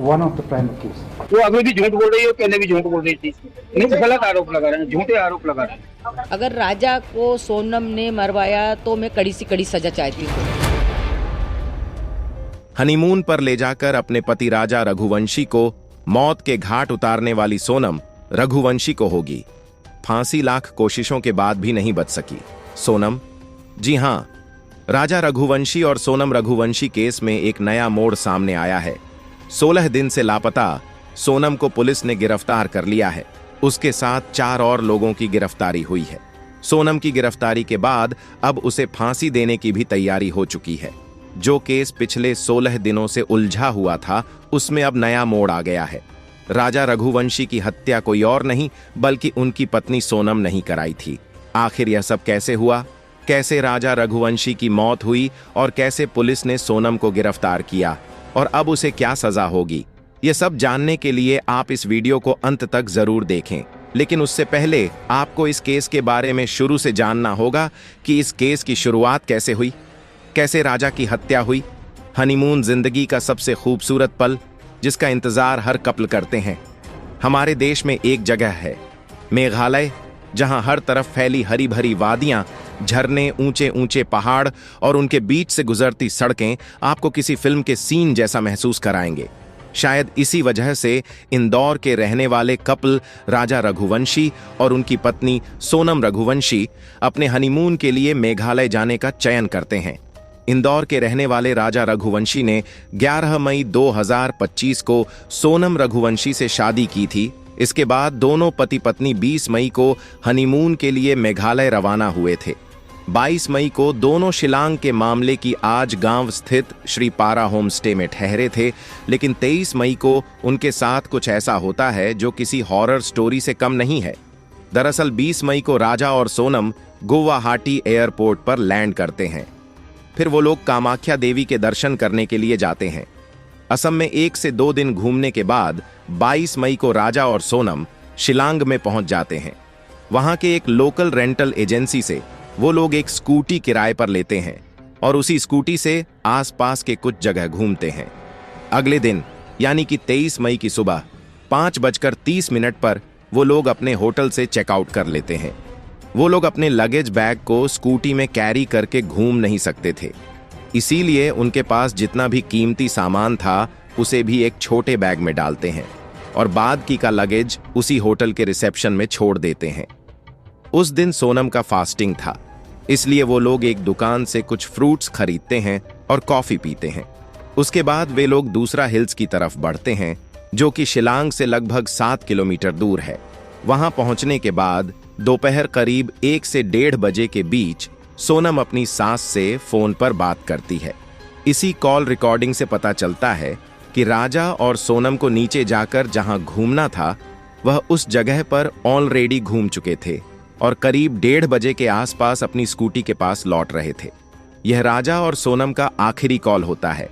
one of the primary case. वो अभी भी झूठ बोल रही है, पहले भी झूठ बोल रही थी। नहीं, गलत आरोप लगा रहे हैं, झूठे आरोप लगा रहे हैं। अगर राजा को सोनम ने मरवाया तो मैं कड़ी से कड़ी सजा चाहती हूँ। हनीमून पर ले जाकर अपने पति राजा रघुवंशी को मौत के घाट उतारने वाली सोनम रघुवंशी को होगी। फांसी लाख कोशिशों के बाद भी नहीं बच सकी सोनम। जी हां, राजा रघुवंशी और सोनम रघुवंशी केस में एक नया मोड़ सामने आया है। 16 दिन से लापता सोनम को पुलिस ने गिरफ्तार कर लिया है। उसके साथ 4 और लोगों की गिरफ्तारी हुई है। सोनम की गिरफ्तारी के बाद अब उसे फांसी देने की भी तैयारी हो चुकी है। जो केस पिछले 16 दिनों से उलझा हुआ था, उसमें अब नया मोड़ आ गया है। राजा रघुवंशी की हत्या कोई और नहीं बल्कि उनकी पत्नी सोनम नहीं कराई थी। आखिर यह सब कैसे हुआ? कैसे राजा रघुवंशी की मौत हुई और कैसे पुलिस ने सोनम को गिरफ्तार किया और अब उसे क्या सजा होगी? यह सब जानने के लिए आप इस वीडियो को अंत तक जरूर देखें। लेकिन उससे पहले आपको इस केस के बारे में शुरू से जानना होगा कि इस केस की शुरुआत कैसे हुई, कैसे राजा की हत्या हुई। हनीमून जिंदगी का सबसे खूबसूरत पल जिसका इंतजार हर कपल करते हैं। हमारे देश में एक जगह है, मेघालय, जहां हर तरफ फैली हरी भरी वादियां, झरने, ऊंचे ऊंचे पहाड़ और उनके बीच से गुजरती सड़कें आपको किसी फिल्म के सीन जैसा महसूस कराएंगे। शायद इसी वजह से इंदौर के रहने वाले कपल राजा रघुवंशी और उनकी पत्नी सोनम रघुवंशी अपने हनीमून के लिए मेघालय जाने का चयन करते हैं। इंदौर के रहने वाले राजा रघुवंशी ने 11 मई 2025 को सोनम रघुवंशी से शादी की थी। इसके बाद दोनों पति पत्नी 20 मई को हनीमून के लिए मेघालय रवाना हुए थे। 22 मई को दोनों शिलांग के मामले की आज गांव स्थित श्री पारा होम स्टे में ठहरे थे। लेकिन 23 मई को उनके साथ कुछ ऐसा होता है जो किसी हॉरर स्टोरी से कम नहीं है। दरअसल 20 मई को राजा और सोनम गुवाहाटी एयरपोर्ट पर लैंड करते हैं। फिर वो लोग कामाख्या देवी के दर्शन करने के लिए जाते हैं। असम में 1 से 2 दिन घूमने के बाद 22 मई को राजा और सोनम शिलांग में पहुंच जाते हैं। वहां के एक लोकल रेंटल एजेंसी से वो लोग एक स्कूटी किराए पर लेते हैं और उसी स्कूटी से आसपास के कुछ जगह घूमते हैं। अगले दिन यानी कि 23 मई की सुबह 5:30 पर वो लोग अपने होटल से चेकआउट कर लेते हैं। वो लोग अपने लगेज बैग को स्कूटी में कैरी करके घूम नहीं सकते थे, इसीलिए उनके पास जितना भी कीमती सामान था उसे भी एक छोटे बैग में डालते हैं और बाद की का लगेज उसी होटल के रिसेप्शन में छोड़ देते हैं। उस दिन सोनम का फास्टिंग था, इसलिए वो लोग एक दुकान से कुछ फ्रूट्स खरीदते हैं और कॉफी पीते हैं। उसके बाद वे लोग दूसरा हिल्स की तरफ बढ़ते हैं जो कि शिलांग से लगभग 7 किलोमीटर दूर है। वहां पहुंचने के बाद दोपहर करीब 1 से 1:30 बजे के बीच सोनम अपनी सास से फोन पर बात करती है। इसी कॉल रिकॉर्डिंग से पता चलता है कि राजा और सोनम को नीचे जाकर जहां घूमना था वह उस जगह पर ऑलरेडी घूम चुके थे और करीब 1:30 बजे के आसपास अपनी स्कूटी के पास लौट रहे थे। यह राजा और सोनम का आखिरी कॉल होता है,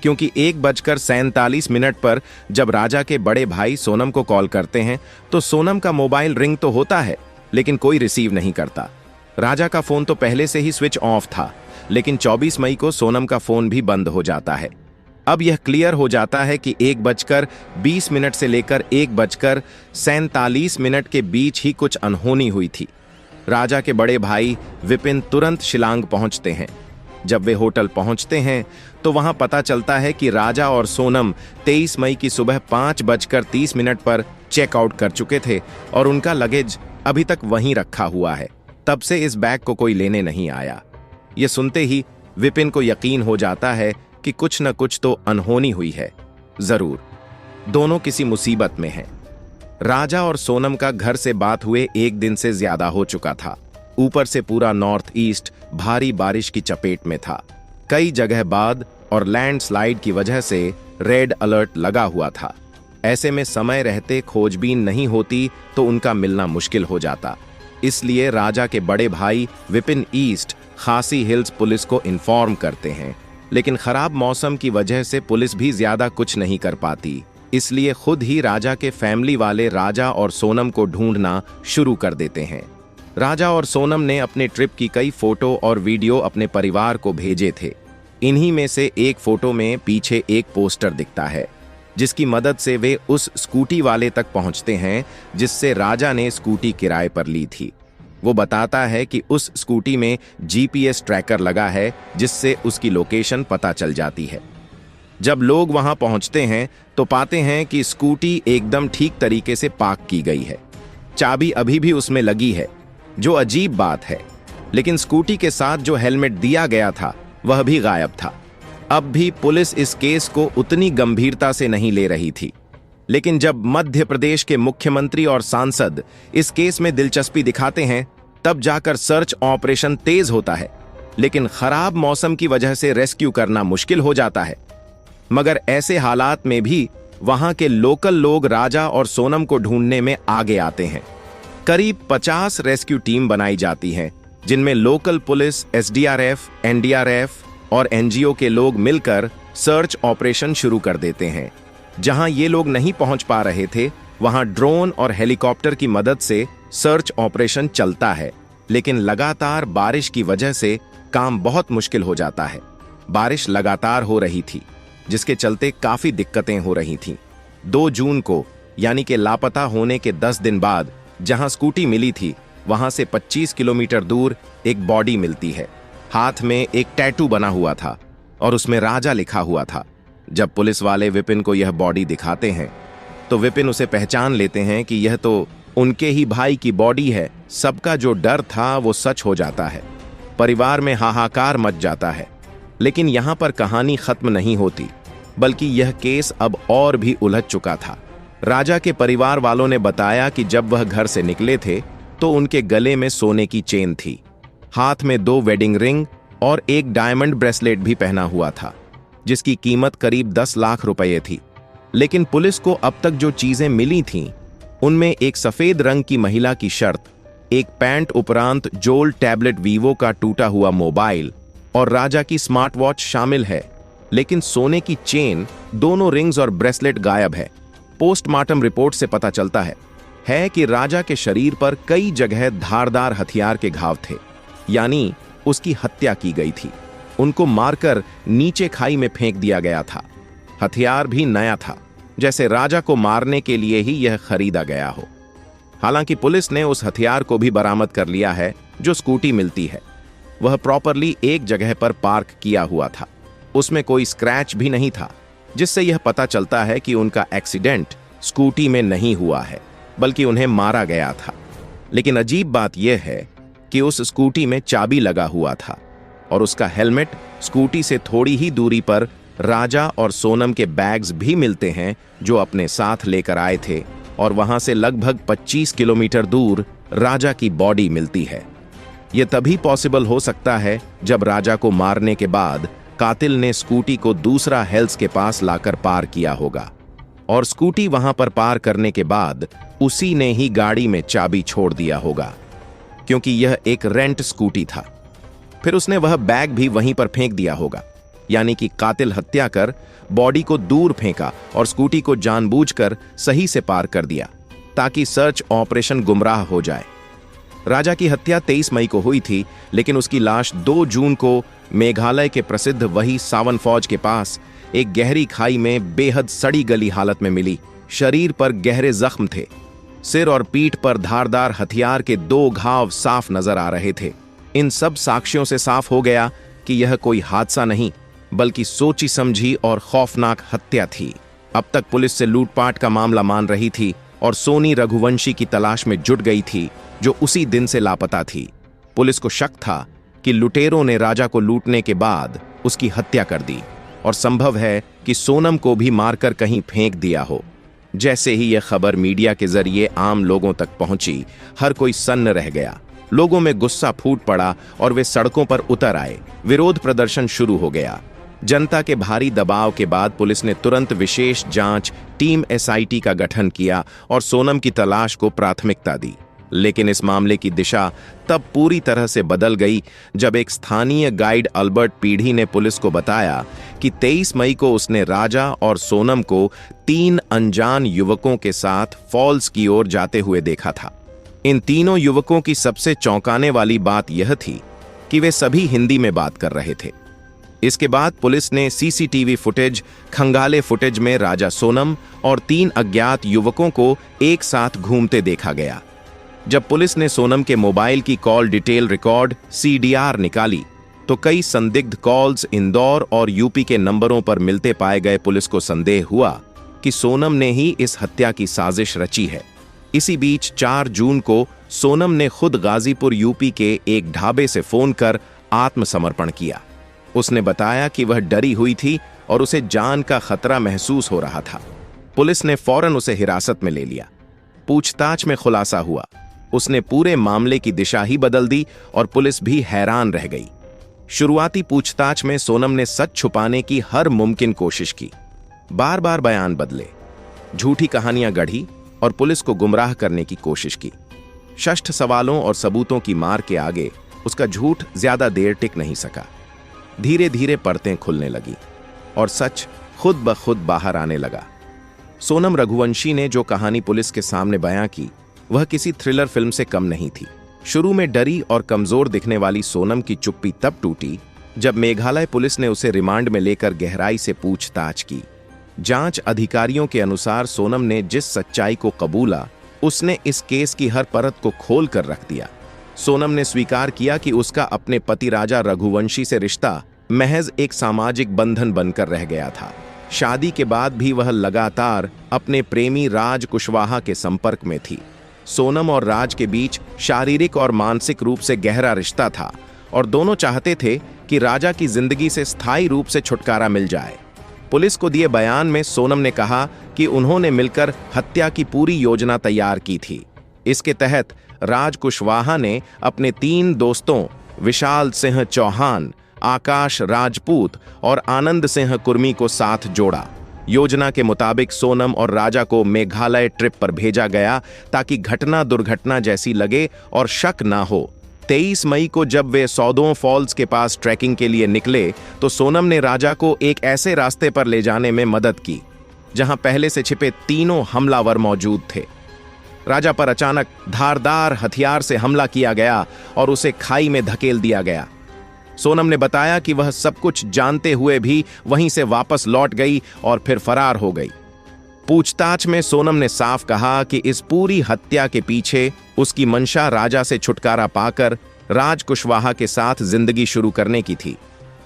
क्योंकि 1:47 पर जब राजा के बड़े भाई सोनम को कॉल करते हैं तो सोनम का मोबाइल रिंग तो होता है लेकिन कोई रिसीव नहीं करता। राजा का फोन तो पहले से ही स्विच ऑफ था, लेकिन 24 मई को सोनम का फोन भी बंद हो जाता है। अब यह क्लियर हो जाता है कि 1:20 से लेकर 1:47 के बीच ही कुछ अनहोनी हुई थी। राजा के बड़े भाई विपिन तुरंत शिलांग पहुंचते हैं। जब वे होटल पहुंचते हैं तो वहां पता चलता है कि राजा और सोनम 23 मई की सुबह 5:30 पर चेकआउट कर चुके थे और उनका लगेज अभी तक वहीं रखा हुआ है। तब से इस बैग को कोई लेने नहीं आया। यह सुनते ही विपिन को यकीन हो जाता है कि कुछ न कुछ तो अनहोनी हुई है। जरूर दोनों किसी मुसीबत में हैं। राजा और सोनम का घर से बात हुए 1 दिन से ज्यादा हो चुका था। ऊपर से पूरा नॉर्थ ईस्ट भारी बारिश की चपेट में था। कई जगह बाढ़ और लैंडस्लाइड की वजह से रेड अलर्ट लगा हुआ था। ऐसे में समय रहते खोजबीन नहीं होती तो उनका मिलना मुश्किल हो जाता। इसलिए राजा के बड़े भाई विपिन ईस्ट खासी हिल्स पुलिस को इन्फॉर्म करते हैं, लेकिन खराब मौसम की वजह से पुलिस भी ज्यादा कुछ नहीं कर पाती। इसलिए खुद ही राजा के फैमिली वाले राजा और सोनम को ढूंढना शुरू कर देते हैं। राजा और सोनम ने अपने ट्रिप की कई फोटो और वीडियो अपने परिवार को भेजे थे। इन्हीं में से एक फोटो में पीछे एक पोस्टर दिखता है। जिसकी मदद से वे उस स्कूटी वाले तक पहुंचते हैं जिससे राजा ने स्कूटी किराए पर ली थी। वो बताता है कि उस स्कूटी में जीपीएस ट्रैकर लगा है जिससे उसकी लोकेशन पता चल जाती है। जब लोग वहां पहुंचते हैं तो पाते हैं कि स्कूटी एकदम ठीक तरीके से पार्क की गई है, चाबी अभी भी उसमें लगी है, जो अजीब बात है। लेकिन स्कूटी के साथ जो हेलमेट दिया गया था वह भी गायब था। अब भी पुलिस इस केस को उतनी गंभीरता से नहीं ले रही थी, लेकिन जब मध्य प्रदेश के मुख्यमंत्री और सांसद इस केस में दिलचस्पी दिखाते हैं तब जाकर सर्च ऑपरेशन तेज होता है। लेकिन खराब मौसम की वजह से रेस्क्यू करना मुश्किल हो जाता है। मगर ऐसे हालात में भी वहां के लोकल लोग राजा और सोनम को ढूंढने में आगे आते हैं। करीब 50 रेस्क्यू टीम बनाई जाती हैं, जिनमें लोकल पुलिस, एसडीआरएफ, एनडीआरएफ और एनजीओ के लोग मिलकर सर्च ऑपरेशन शुरू कर देते हैं। जहां ये लोग नहीं पहुंच पा रहे थे वहां ड्रोन और हेलीकॉप्टर की मदद से सर्च ऑपरेशन चलता है, लेकिन लगातार बारिश की वजह से काम बहुत मुश्किल हो जाता है। बारिश लगातार हो रही थी, जिसके चलते काफी दिक्कतें हो रही थीं। 2 जून को यानी कि लापता होने के 10 दिन बाद जहां स्कूटी मिली थी वहां से 25 किलोमीटर दूर एक बॉडी मिलती है। हाथ में एक टैटू बना हुआ था और उसमें राजा लिखा हुआ था। जब पुलिस वाले विपिन को यह बॉडी दिखाते हैं तो विपिन उसे पहचान लेते हैं कि यह तो उनके ही भाई की बॉडी है। सबका जो डर था वो सच हो जाता है। परिवार में हाहाकार मच जाता है। लेकिन यहां पर कहानी खत्म नहीं होती, बल्कि यह केस अब और भी उलझ चुका था। राजा के परिवार वालों ने बताया कि जब वह घर से निकले थे तो उनके गले में सोने की चेन थी, हाथ में 2 वेडिंग रिंग और एक डायमंड ब्रेसलेट भी पहना हुआ था, जिसकी कीमत करीब 10 लाख रुपए थी। लेकिन पुलिस को अब तक जो चीजें मिली थीं, उनमें एक सफेद रंग की महिला की शर्ट, एक पैंट उपरांत जोल टैबलेट वीवो का टूटा हुआ मोबाइल और राजा की स्मार्ट वॉच शामिल है। लेकिन सोने की चेन, दोनों रिंग्स और ब्रेसलेट गायब है। पोस्टमार्टम रिपोर्ट से पता चलता है कि राजा के शरीर पर कई जगह धारदार हथियार के घाव थे, यानी उसकी हत्या की गई थी। उनको मारकर नीचे खाई में फेंक दिया गया था। हथियार भी नया था, जैसे राजा को मारने के लिए ही यह खरीदा गया हो। हालांकि पुलिस ने उस हथियार को भी बरामद कर लिया है जो स्कूटी मिलती है। वह प्रॉपरली एक जगह पर पार्क किया हुआ था। उसमें कोई स्क्रैच भी नहीं था, जिससे यह पता चलता है कि उनका एक्सीडेंट स्कूटी में नहीं हुआ है, बल्कि उन्हें मारा गया था। लेकिन अजीब बात यह है कि उस स्कूटी में चाबी लगा हुआ था और उसका हेलमेट स्कूटी से थोड़ी ही दूरी पर राजा और सोनम के बैग्स भी मिलते हैं जो अपने साथ लेकर आए थे, और वहां से लगभग 25 किलोमीटर दूर राजा की बॉडी मिलती है। यह तभी पॉसिबल हो सकता है जब राजा को मारने के बाद कातिल ने स्कूटी को दूसरा हेल्स के पास लाकर पार किया होगा, और स्कूटी वहां पर पार करने के बाद उसी ने ही गाड़ी में चाबी छोड़ दिया होगा, क्योंकि यह एक रेंट स्कूटी था। फिर उसने वह बैग भी वहीं पर फेंक दिया होगा, यानी कि कातिल हत्या कर बॉडी को दूर फेंका और स्कूटी को जानबूझकर सही से पार कर दिया ताकि सर्च ऑपरेशन गुमराह हो जाए। राजा की हत्या 23 मई को हुई थी, लेकिन उसकी लाश 2 जून को मेघालय के प्रसिद्ध वही सावन फौज के पास एक गहरी खाई में बेहद सड़ी गली हालत में मिली। शरीर पर गहरे जख्म थे। सिर और पीठ पर धारदार हथियार के 2 घाव साफ नजर आ रहे थे। इन सब साक्ष्यों से साफ हो गया कि यह कोई हादसा नहीं, बल्कि सोची समझी और खौफनाक हत्या थी। अब तक पुलिस से लूटपाट का मामला मान रही थी और सोनी रघुवंशी की तलाश में जुट गई थी, जो उसी दिन से लापता थी। पुलिस को शक था कि लुटेरों ने राजा को लूटने के बाद उसकी हत्या कर दी, और संभव है कि सोनम को भी मारकर कहीं फेंक दिया हो। जैसे ही यह खबर मीडिया के जरिए आम लोगों तक पहुंची, हर कोई सन्न रह गया। लोगों में गुस्सा फूट पड़ा और वे सड़कों पर उतर आए। विरोध प्रदर्शन शुरू हो गया। जनता के भारी दबाव के बाद पुलिस ने तुरंत विशेष जांच टीम एसआईटी का गठन किया और सोनम की तलाश को प्राथमिकता दी। लेकिन इस मामले की दिशा तब पूरी तरह से बदल गई जब एक स्थानीय गाइड अल्बर्ट पीढ़ी ने पुलिस को बताया कि 23 मई को उसने राजा और सोनम को 3 अनजान युवकों के साथ फॉल्स की ओर जाते हुए देखा था। इन तीनों युवकों की सबसे चौंकाने वाली बात यह थी कि वे सभी हिंदी में बात कर रहे थे। इसके बाद पुलिस ने सीसीटीवी फुटेज, खंगाले फुटेज में राजा सोनम और 3 अज्ञात युवकों को एक साथ घूमते देखा गया। जब पुलिस ने सोनम के मोबाइल की कॉल डिटेल रिकॉर्ड CDR निकाली तो कई संदिग्ध कॉल्स इंदौर और यूपी के नंबरों पर मिलते पाए गए। पुलिस को संदेह हुआ कि सोनम ने ही इस हत्या की साजिश रची है। इसी बीच 4 जून को सोनम ने खुद गाजीपुर यूपी के एक ढाबे से फोन कर आत्मसमर्पण किया। उसने बताया कि वह डरी हुई थी और उसे जान का खतरा महसूस हो रहा था। पुलिस ने फौरन उसे हिरासत में ले लिया। पूछताछ में खुलासा हुआ उसने पूरे मामले की दिशा ही बदल दी और पुलिस भी हैरान रह गई। शुरुआती पूछताछ में सोनम ने सच छुपाने की हर मुमकिन कोशिश की, बार बार बयान बदले, झूठी कहानियां गढ़ी और पुलिस को गुमराह करने की कोशिश की। शष्ट सवालों और सबूतों की मार के आगे उसका झूठ ज्यादा देर टिक नहीं सका। धीरे धीरे परतें खुलने लगी और सच खुद ब खुद बाहर आने लगा। सोनम रघुवंशी ने जो कहानी पुलिस के सामने बयां की वह किसी थ्रिलर फिल्म से कम नहीं थी। शुरू में डरी और कमजोर दिखने वाली सोनम की चुप्पी तब टूटी जब मेघालय पुलिस ने उसे रिमांड में लेकर गहराई से पूछताछ की। जांच अधिकारियों के अनुसार सोनम ने जिस सच्चाई को कबूला उसने इस केस की हर परत को खोल कर रख दिया। सोनम ने स्वीकार किया कि उसका अपने पति राजा रघुवंशी से रिश्ता महज एक सामाजिक बंधन बनकर रह गया था। शादी के बाद भी वह लगातार अपने प्रेमी राज कुशवाहा के संपर्क में थी। सोनम और राज के बीच शारीरिक और मानसिक रूप से गहरा रिश्ता था और दोनों चाहते थे कि राजा की जिंदगी से स्थायी रूप से छुटकारा मिल जाए। पुलिस को दिए बयान में सोनम ने कहा कि उन्होंने मिलकर हत्या की पूरी योजना तैयार की थी। इसके तहत राज कुशवाहा ने अपने 3 दोस्तों विशाल सिंह चौहान, आकाश राजपूत और आनंद सिंह कुर्मी को साथ जोड़ा। योजना के मुताबिक सोनम और राजा को मेघालय ट्रिप पर भेजा गया ताकि घटना दुर्घटना जैसी लगे और शक ना हो। 23 मई को जब वे सौदों फॉल्स के पास ट्रैकिंग के लिए निकले तो सोनम ने राजा को एक ऐसे रास्ते पर ले जाने में मदद की जहां पहले से छिपे 3 हमलावर मौजूद थे। राजा पर अचानक धारदार हथियार से हमला किया गया और उसे खाई में धकेल दिया गया। सोनम ने बताया कि वह सब कुछ जानते हुए भी वहीं से वापस लौट गई और फिर फरार हो गई। पूछताछ में सोनम ने साफ कहा कि इस पूरी हत्या के पीछे उसकी मंशा राजा से छुटकारा पाकर राज कुशवाहा के साथ जिंदगी शुरू करने की थी।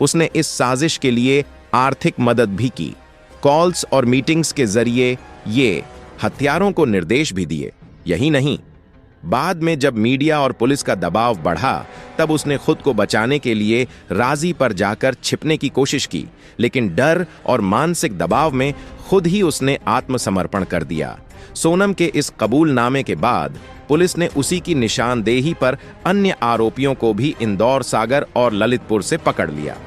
उसने इस साजिश के लिए आर्थिक मदद भी की। कॉल्स और मीटिंग्स के जरिए ये हत्यारों को निर्देश भी दिए। यही नहीं, बाद में जब मीडिया और पुलिस का दबाव बढ़ा तब उसने खुद को बचाने के लिए राजी पर जाकर छिपने की कोशिश की, लेकिन डर और मानसिक दबाव में खुद ही उसने आत्मसमर्पण कर दिया। सोनम के इस कबूलनामे के बाद पुलिस ने उसी की निशानदेही पर अन्य आरोपियों को भी इंदौर, सागर और ललितपुर से पकड़ लिया।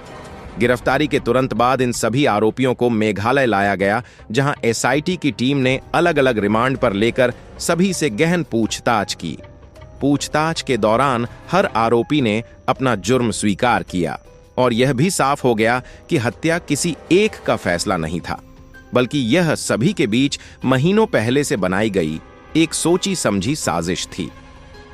गिरफ्तारी के तुरंत बाद इन सभी आरोपियों को मेघालय लाया गया, जहां SIT की टीम ने अलग अलग रिमांड पर लेकर सभी से गहन पूछताछ की। पूछताछ के दौरान हर आरोपी ने अपना जुर्म स्वीकार किया और यह भी साफ हो गया कि हत्या किसी एक का फैसला नहीं था, बल्कि यह सभी के बीच महीनों पहले से बनाई गई एक सोची समझी साजिश थी।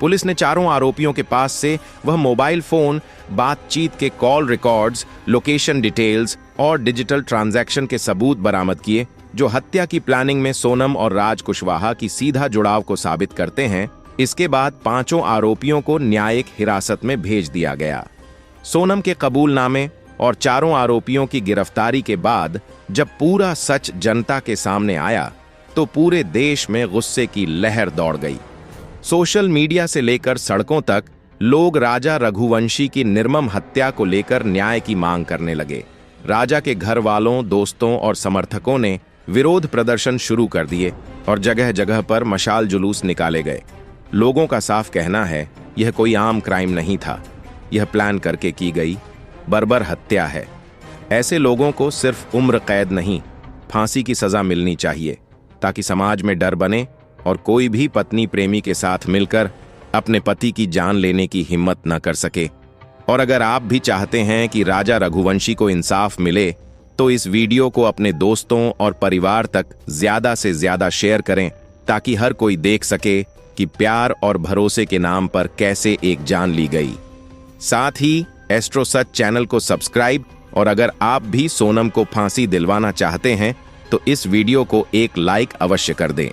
पुलिस ने चारों आरोपियों के पास से वह मोबाइल फोन, बातचीत के कॉल रिकॉर्ड्स, लोकेशन डिटेल्स और डिजिटल ट्रांजैक्शन के सबूत बरामद किए, जो हत्या की प्लानिंग में सोनम और राज कुशवाहा की सीधा जुड़ाव को साबित करते हैं। इसके बाद पांचों आरोपियों को न्यायिक हिरासत में भेज दिया गया। सोनम के कबूलनामे और चारों आरोपियों की गिरफ्तारी के बाद जब पूरा सच जनता के सामने आया तो पूरे देश में गुस्से की लहर दौड़ गई। सोशल मीडिया से लेकर सड़कों तक लोग राजा रघुवंशी की निर्मम हत्या को लेकर न्याय की मांग करने लगे। राजा के घर वालों, दोस्तों और समर्थकों ने विरोध प्रदर्शन शुरू कर दिए और जगह जगह पर मशाल जुलूस निकाले गए। लोगों का साफ कहना है यह कोई आम क्राइम नहीं था, यह प्लान करके की गई बर्बर हत्या है। ऐसे लोगों को सिर्फ उम्र कैद नहीं, फांसी की सजा मिलनी चाहिए ताकि समाज में डर बने और कोई भी पत्नी प्रेमी के साथ मिलकर अपने पति की जान लेने की हिम्मत न कर सके। और अगर आप भी चाहते हैं कि राजा रघुवंशी को इंसाफ मिले तो इस वीडियो को अपने दोस्तों और परिवार तक ज्यादा से ज्यादा शेयर करें ताकि हर कोई देख सके कि प्यार और भरोसे के नाम पर कैसे एक जान ली गई। साथ ही एस्ट्रो सच चैनल को सब्सक्राइब और अगर आप भी सोनम को फांसी दिलवाना चाहते हैं तो इस वीडियो को एक लाइक अवश्य कर दें।